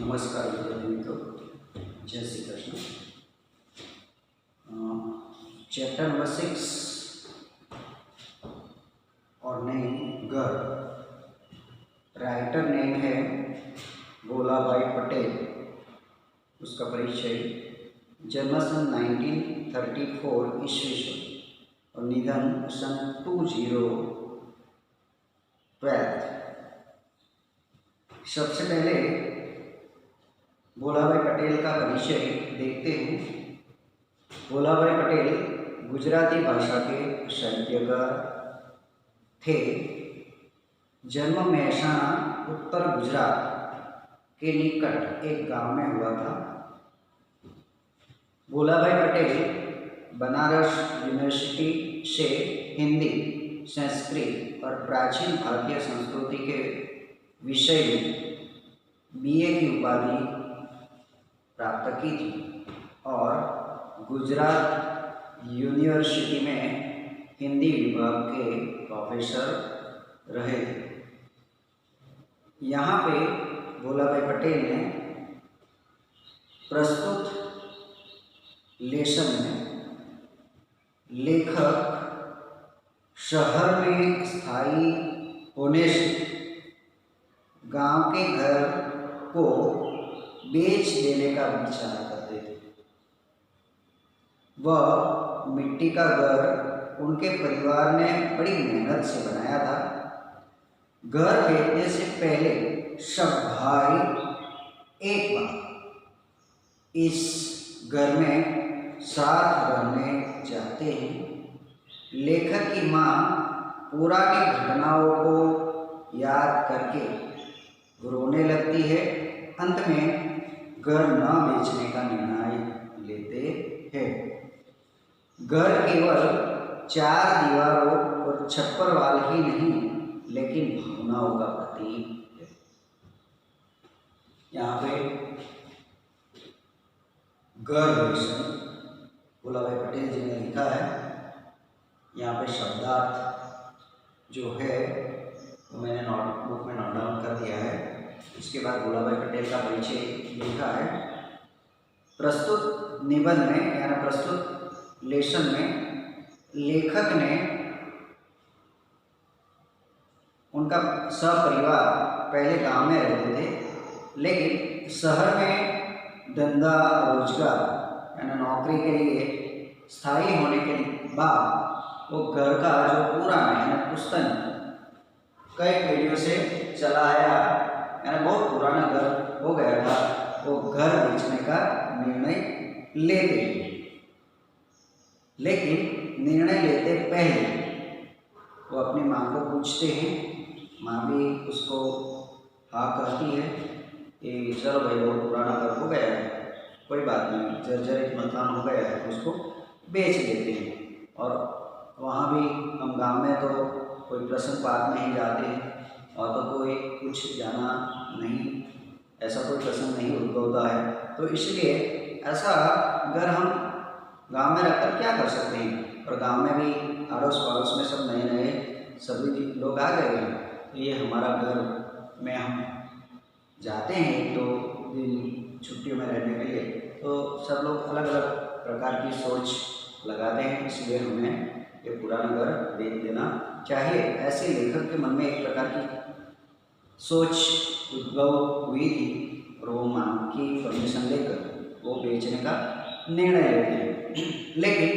नमस्कार विद्यार्थी मित्रों, जय श्री कृष्ण। चैप्टर नंबर 6 और नेम घर। राइटर नेम है भोलाभाई पटेल। उसका परिचय, जन्म सन 1934 ईस्वी और निधन सन 2012। सबसे पहले भोलाभाई पटेल का परिचय देखते हैं। भोलाभाई पटेल गुजराती भाषा के साहित्यकार थे। जन्म मेहसाणा उत्तर गुजरात के निकट एक गांव में हुआ था। भोलाभाई पटेल बनारस यूनिवर्सिटी से हिंदी, संस्कृत और प्राचीन भारतीय संस्कृति के विषय में बीए की उपाधि प्राप्त की थी और गुजरात यूनिवर्सिटी में हिंदी विभाग के प्रोफेसर रहे थे। यहाँ पे भोलाभाई पटेल ने प्रस्तुत लेसन में लेखक शहर में स्थायी होने से गांव के घर को बेच देने का विचार करते थे। वह मिट्टी का घर उनके परिवार ने बड़ी मेहनत से बनाया था। घर बेचने से पहले सब भाई एक बार इस घर में साथ रहने जाते हैं। लेखक की माँ पुरानी घटनाओं को याद करके रोने लगती है। अंत में घर न बेचने का निर्णय लेते हैं। घर केवल 4 दीवारों और छप्पर वाल ही नहीं, लेकिन भावनाओं का प्रतीक है। यहाँ पे घर लेसन भोलाभाई पटेल जी ने लिखा है। यहाँ पे शब्दार्थ जो है वो मैंने नोटबुक में नोट डाउन कर दिया है। इसके बाद भोलाभाई पटेल का परिचय लिखा है। प्रस्तुत निबंध में यानी प्रस्तुत लेसन में लेखक ने उनका सपरिवार पहले गांव में रहते थे, लेकिन शहर में धंधा रोजगार यानी नौकरी के लिए स्थायी होने के बाद वो घर का जो पुराना यानी पुश्तन कई पीढ़ियों से चला आया यानी बहुत पुराना घर हो गया था, वो घर बेचने का निर्णय लेते। लेकिन निर्णय लेते पहले वो अपनी माँ को पूछते हैं। माँ भी उसको हाँ कहती है कि चलो भाई, बहुत पुराना घर हो गया है, कोई बात नहीं, जर्जरित मकान हो गया है, उसको बेच देते हैं। और वहाँ भी हम गांव में तो कोई प्रसंग पात नहीं जाते और तो कोई कुछ जाना नहीं, ऐसा कोई प्रसंग नहीं उद्भवता है, तो इसलिए ऐसा घर हम गांव में रखकर क्या कर सकते हैं। और गांव में भी अड़ोस पड़ोस में सब नए नए सभी लोग आ गए हैं, तो ये हमारा घर में हम जाते हैं 1-2 दिन छुट्टियों में रहने के लिए, तो सब लोग अलग अलग प्रकार की सोच लगाते हैं, इसलिए हमें ये पुराना घर बेच देना चाहिए। ऐसे लेखक के मन में एक प्रकार की सोच उद्भव हुई थी और वो माँ की परमिशन लेकर वो बेचने का निर्णय लेते हैं। लेकिन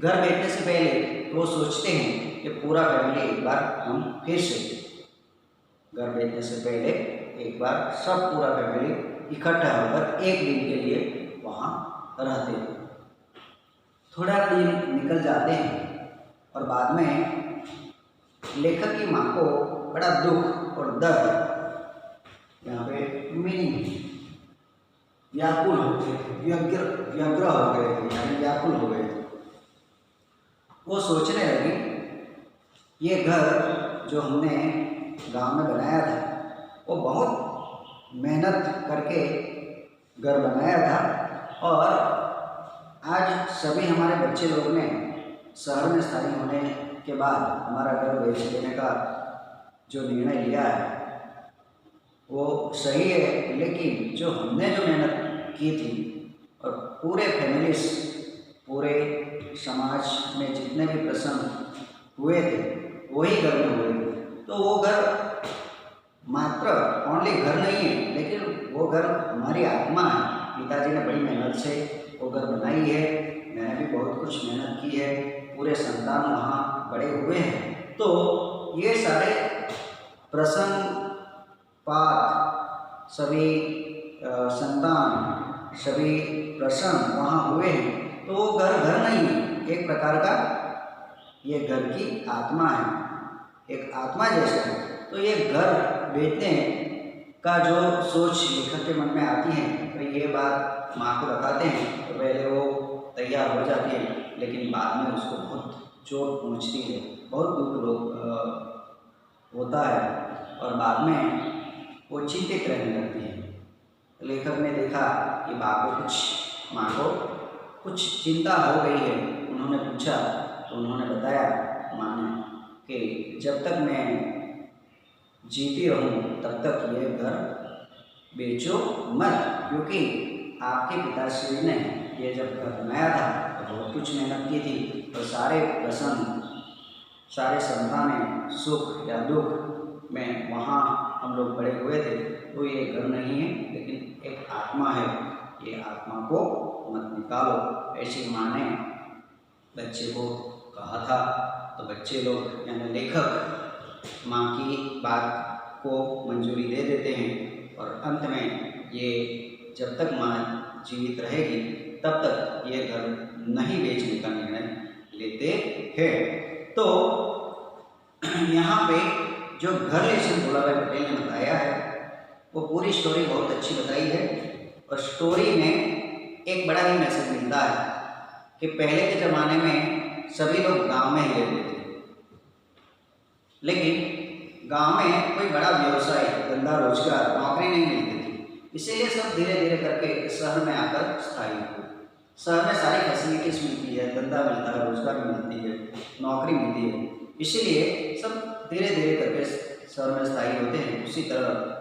घर बेचने से पहले वो सोचते हैं कि पूरा फैमिली एक बार हम फिर से घर बेचने से पहले एक बार सब पूरा फैमिली इकट्ठा होकर एक दिन के लिए वहाँ रहते हैं। थोड़ा दिन निकल जाते हैं और बाद में लेखक की माँ को बड़ा दुख और दर्द, यहाँ पे मीनिंग व्याकुल हो गए, व्यग्र हो गए थे, यानी व्याकुल हो गए थे। वो सोचने लगी, ये घर जो हमने गांव में बनाया था वो बहुत मेहनत करके घर बनाया था, और आज सभी हमारे बच्चे लोग ने शहर में स्थायी होने के बाद हमारा घर बेच देने का जो निर्णय लिया है, वो सही है, लेकिन जो हमने जो मेहनत की थी और पूरे फैमिलीज, पूरे समाज में जितने भी प्रसंग हुए थे वही घर में हुए थे। तो वो घर मात्र ओनली घर नहीं है, लेकिन वो घर हमारी आत्मा है। पिताजी ने बड़ी मेहनत से वो घर बनाई है, मैंने भी बहुत कुछ मेहनत की है, पूरे संतान वहाँ बड़े हुए हैं। तो ये सारे प्रसंग पाठ सभी संतान सभी प्रसंग वहाँ हुए हैं। तो वो घर घर नहीं है, एक प्रकार का ये घर की आत्मा है, एक आत्मा जैसा है। तो ये घर बेचने का जो सोच लेखक के मन में आती है, तो ये बात माँ को बताते हैं तो पहले वो तैयार हो जाती है, लेकिन बाद में उसको बहुत चोट पहुँचती है, बहुत दुख होता है और बाद में वो चिंतित रहने लगती है। लेखक ने देखा कि माँ को कुछ चिंता हो गई है। उन्होंने पूछा तो उन्होंने बताया माँ ने कि जब तक मैं जीती रहूं तब तक ये घर बेचो मत, क्योंकि आपके पिताश्री ने ये जब घर बनाया था तो बहुत कुछ मेहनत की थी, और सारे प्रसंग सारे संतानें सुख या दुख में वहाँ हम लोग बड़े हुए थे। तो ये घर नहीं है, लेकिन एक आत्मा है, ये आत्मा को मत निकालो। ऐसी माँ ने बच्चे को कहा था। तो बच्चे लोग यानी लेखक माँ की बात को मंजूरी दे देते हैं, और अंत में ये जब तक माँ जीवित रहेगी तब तक ये घर नहीं बेचने का निर्णय लेते हैं। तो यहाँ पे जो घर लेसन भोलाभाई पटेल ने बताया है वो पूरी स्टोरी बहुत अच्छी बताई है, और स्टोरी में एक बड़ा ही मैसेज मिलता है कि पहले के ज़माने में सभी लोग गांव में ही रहते थे, लेकिन गांव में कोई बड़ा व्यवसाय, धंधा, रोजगार, नौकरी नहीं मिलती थी। इसीलिए सब धीरे धीरे करके शहर में आकर स्थायी हुए। शहर में सारी फैसिलिटीज मिलती है, धंधा मिलता है, रोजगार मिलती है, नौकरी मिलती है, इसीलिए सब धीरे धीरे करके शहर में स्थायी होते हैं। उसी तरह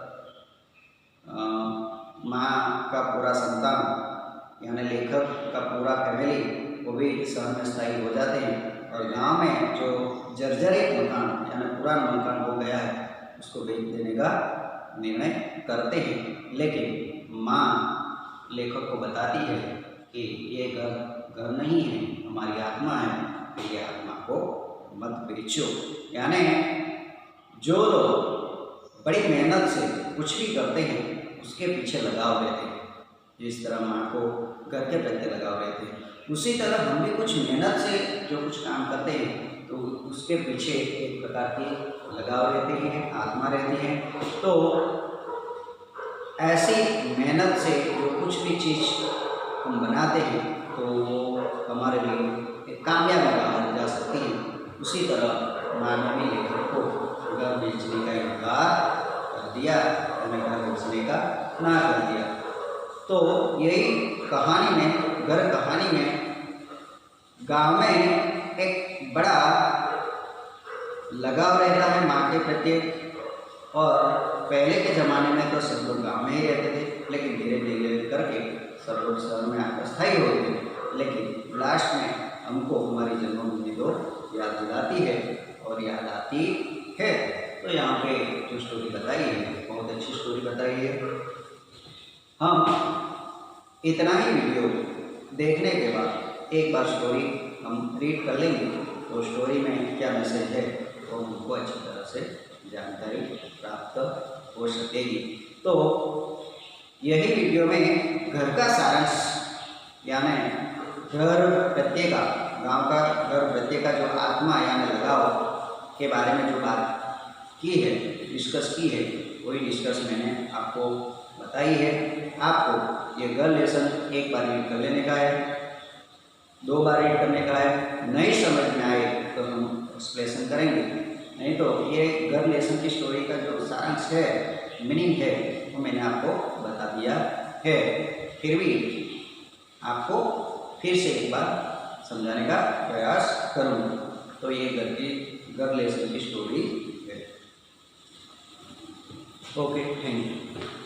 माँ का पूरा संतान यानी लेखक का पूरा फैमिली वो भी शहर में स्थायी हो जाते हैं, और गांव में जो जर्जरित मकान यानी पुराना मकान हो गया है उसको बेच देने का निर्णय करते हैं। लेकिन माँ लेखक को बताती है कि ये घर नहीं है, हमारी आत्मा है, ये आत्मा को मत बेचो। यानी जो लोग बड़ी मेहनत से कुछ भी करते हैं उसके पीछे लगाव रहते हैं। जिस तरह माँ को घर के प्रति लगाव रहते हैं, उसी तरह हम भी कुछ मेहनत से जो कुछ काम करते हैं तो उसके पीछे एक प्रकार की लगाव रहती है, आत्मा रहती है। तो ऐसी मेहनत से जो कुछ भी चीज़ हम बनाते हैं तो वो हमारे लिए एक कामयाबी बन जा सकती है। उसी तरह मानवीय लेखक को घर बेचने का इनकार कर दिया, घर बेचने का ना कर दिया। तो यही कहानी में, घर कहानी में गांव में एक बड़ा लगाव रहता है माँ के प्रति। और पहले के ज़माने में तो सब लोग गाँव में ही रहते थे, लेकिन धीरे धीरे करके सब लोग शहर में आकर स्थायी हो गए। लेकिन लास्ट में हमको हमारी जन्मभूमि तो याद दिलाती है और याद आती है। तो यहाँ पे जो स्टोरी बताई है बहुत अच्छी स्टोरी बताई है। हम इतना ही वीडियो देखने के बाद एक बार स्टोरी हम रीड कर लेंगे तो स्टोरी में क्या मैसेज है तो हमको अच्छी तरह से जानकारी प्राप्त हो सकेगी। तो यही वीडियो में घर का सारांश यानी घर प्रत्यय का, गाँव का घर प्रत्यय का जो आत्मा यानी लगाव के बारे में जो बात की है, डिस्कस की है, वही डिस्कस मैंने आपको बताई है। आपको ये घर लेसन एक बार रीड कर लेने का है, 2 बार रीड करने का है। नहीं समझ में आए तो हम एक्सप्लेनेशन करेंगे, नहीं तो ये घर लेसन की स्टोरी का जो सारांश है, मीनिंग है, वो मैंने आपको बता दिया है। फिर भी आपको फिर से एक बार समझाने का प्रयास करूँगा। तो ये घर लेसन की स्टोरी है। Okay, thank you.